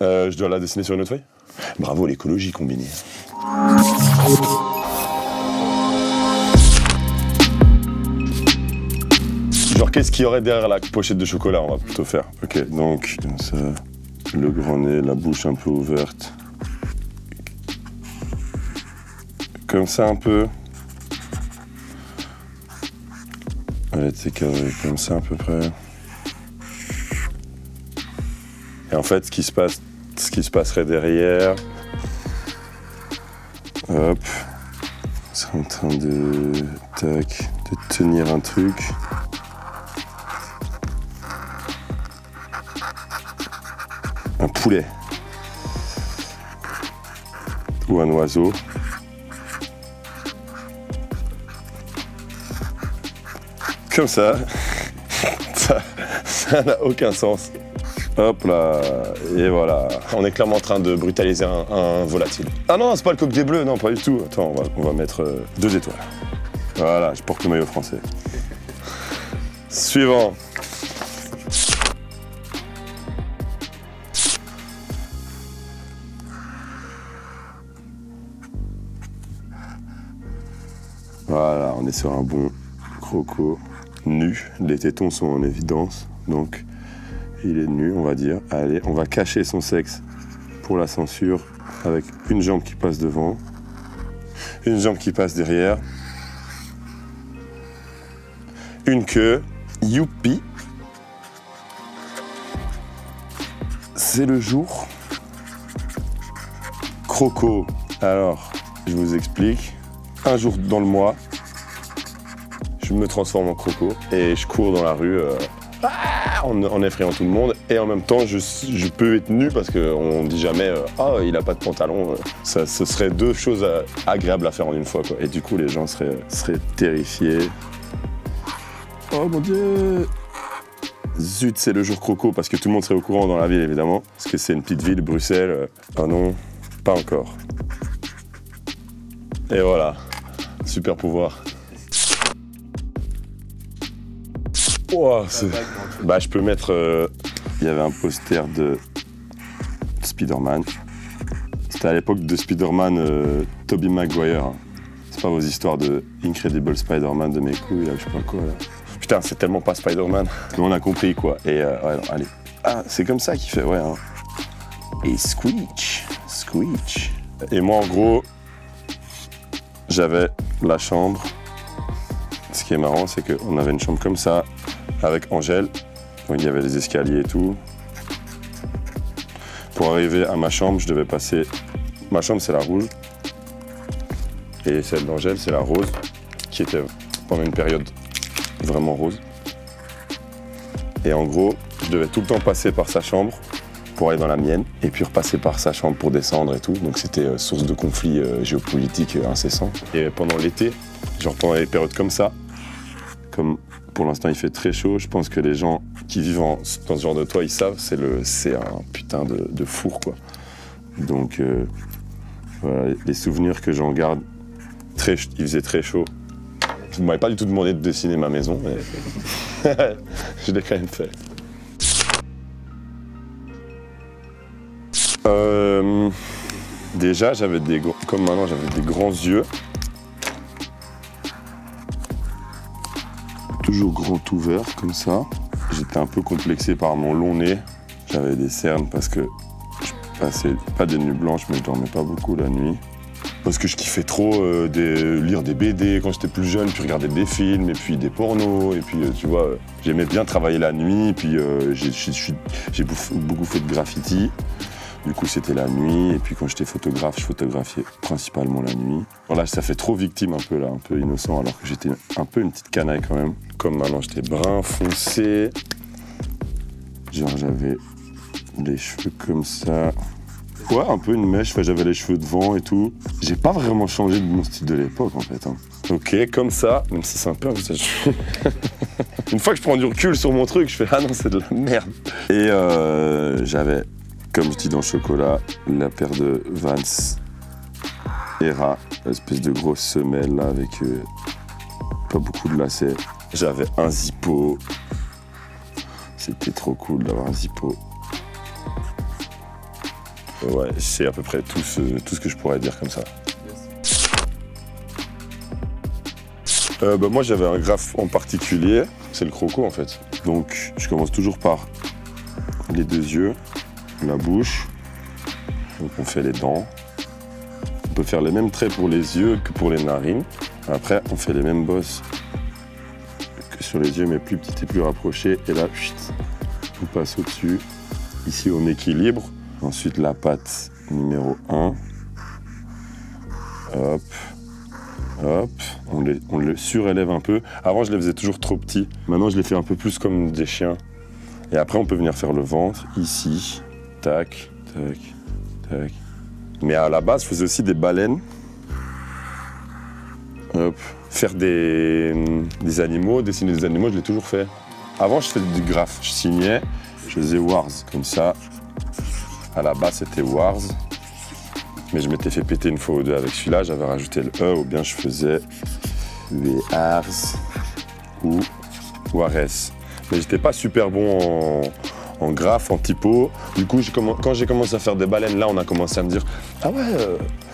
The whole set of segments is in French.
Je dois la dessiner sur une autre feuille? Bravo, l'écologie combinée. Genre, qu'est-ce qu'il y aurait derrière la pochette de chocolat? On va plutôt faire. Ok, donc, comme ça, le grand nez, la bouche un peu ouverte. Comme ça, un peu. Allez, c'est carré, comme ça, à peu près. Et en fait, ce qui se passerait derrière. Hop. C'est en train de. Tac. De tenir un truc. Un poulet. Ou un oiseau. Comme ça. Ça n'a aucun sens. Hop là, et voilà. On est clairement en train de brutaliser un volatile. Ah non, c'est pas le coq des Bleus, non, pas du tout. Attends, on va mettre 2 étoiles. Voilà, je porte le maillot français. Suivant. Voilà, on est sur un bon croco nu. Les tétons sont en évidence, donc il est nu, on va dire. Allez, on va cacher son sexe pour la censure avec une jambe qui passe devant, une jambe qui passe derrière, une queue. Youpi! C'est le jour. Croco. Alors, je vous explique. Un jour dans le mois, je me transforme en croco et je cours dans la rue en effrayant tout le monde. Et en même temps, je peux être nu parce qu'on ne dit jamais « Ah, il n'a pas de pantalon ». Ce serait 2 choses agréables à faire en une fois, quoi. Et du coup, les gens seraient terrifiés. Oh mon Dieu! Zut, c'est le jour croco parce que tout le monde serait au courant dans la ville, évidemment. Parce que c'est une petite ville, Bruxelles. Ah non, pas encore. Et voilà. Super pouvoir. Wow, bah, je peux mettre... Il y avait un poster de Spider-Man. C'était à l'époque de Spider-Man Tobey Maguire. C'est pas vos histoires de Incredible Spider-Man de mes couilles, là, je sais pas quoi. Là. Putain, c'est tellement pas Spider-Man. Mais on a compris, quoi. Et ouais, non, allez. Ah, c'est comme ça qu'il fait, ouais. Hein. Et squeak. Et moi, en gros, j'avais la chambre. Ce qui est marrant, c'est qu'on avait une chambre comme ça, avec Angèle. Donc il y avait les escaliers et tout. Pour arriver à ma chambre, je devais passer... Ma chambre, c'est la rouge. Et celle d'Angèle, c'est la rose, qui était pendant une période vraiment rose. Et en gros, je devais tout le temps passer par sa chambre pour aller dans la mienne, et puis repasser par sa chambre pour descendre et tout. Donc c'était source de conflits géopolitiques incessants. Et pendant l'été, genre pendant les périodes comme ça, comme pour l'instant il fait très chaud, je pense que les gens qui vivent dans ce genre de toit, ils savent, c'est un putain de four, quoi. Donc voilà, les souvenirs que j'en garde, il faisait très chaud. Vous ne m'avez pas du tout demandé de dessiner ma maison, mais je l'ai quand même fait. Déjà, comme maintenant, j'avais des grands yeux. Toujours grand ouvert, comme ça. J'étais un peu complexé par mon long nez. J'avais des cernes parce que je passais pas des nuits blanches, mais je dormais pas beaucoup la nuit. Parce que je kiffais trop lire des BD quand j'étais plus jeune, puis regarder des films, et puis des pornos, et puis tu vois, j'aimais bien travailler la nuit, et puis j'ai beaucoup fait de graffiti. Du coup, c'était la nuit, et puis quand j'étais photographe, je photographiais principalement la nuit. Voilà, ça fait trop victime un peu là, un peu innocent, alors que j'étais un peu une petite canaille quand même. Comme maintenant, j'étais brun foncé. Genre, j'avais les cheveux comme ça. Ouais, un peu une mèche, j'avais les cheveux devant et tout. J'ai pas vraiment changé de mon style de l'époque, en fait. Hein. Ok, comme ça, même si c'est un peu un visage. Une fois que je prends du recul sur mon truc, je fais « Ah non, c'est de la merde !» Et j'avais, comme je dis dans Chocolat, la paire de Vans Era, l'espèce de grosse semelle là, avec pas beaucoup de lacets. J'avais un zippo. C'était trop cool d'avoir un zippo. Ouais, c'est à peu près tout ce que je pourrais dire comme ça. Moi j'avais un graphe en particulier, c'est le croco en fait. Donc je commence toujours par les deux yeux, la bouche, donc on fait les dents. On peut faire les mêmes traits pour les yeux que pour les narines. Après on fait les mêmes bosses que sur les yeux mais plus petites et plus rapprochées. Et là, chut, on passe au-dessus. Ici on équilibre. Ensuite la patte numéro 1. Hop. Hop, on le surélève un peu. Avant, je les faisais toujours trop petits. Maintenant, je les fais un peu plus comme des chiens. Et après, on peut venir faire le ventre, ici. Tac, tac, tac. Mais à la base, je faisais aussi des baleines. Hop. Faire des animaux, dessiner des animaux, je l'ai toujours fait. Avant, je faisais du graphe. Je signais, je faisais Wars, comme ça. À la base, c'était Wars. Mais je m'étais fait péter une fois ou deux avec celui-là, j'avais rajouté le E, ou bien je faisais Wars ou Wares. Mais j'étais pas super bon en graphe, en typo. Du coup, quand j'ai commencé à faire des baleines, là, on a commencé à me dire « Ah ouais,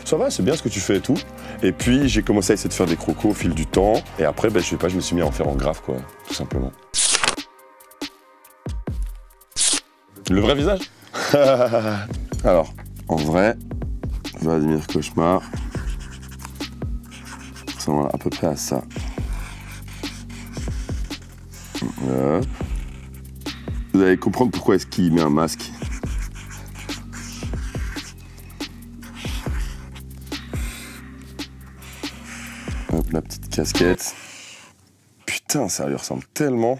ça va, c'est bien ce que tu fais et tout ». Et puis, j'ai commencé à essayer de faire des crocos au fil du temps. Et après, je sais pas, je me suis mis à en faire en graphe, quoi, tout simplement. Le vrai visage. Alors, en vrai, Vladimir Cauchemar, ça ressemble à peu près à ça. Hop. Vous allez comprendre pourquoi est-ce qu'il met un masque. Hop, la petite casquette. Putain, ça lui ressemble tellement.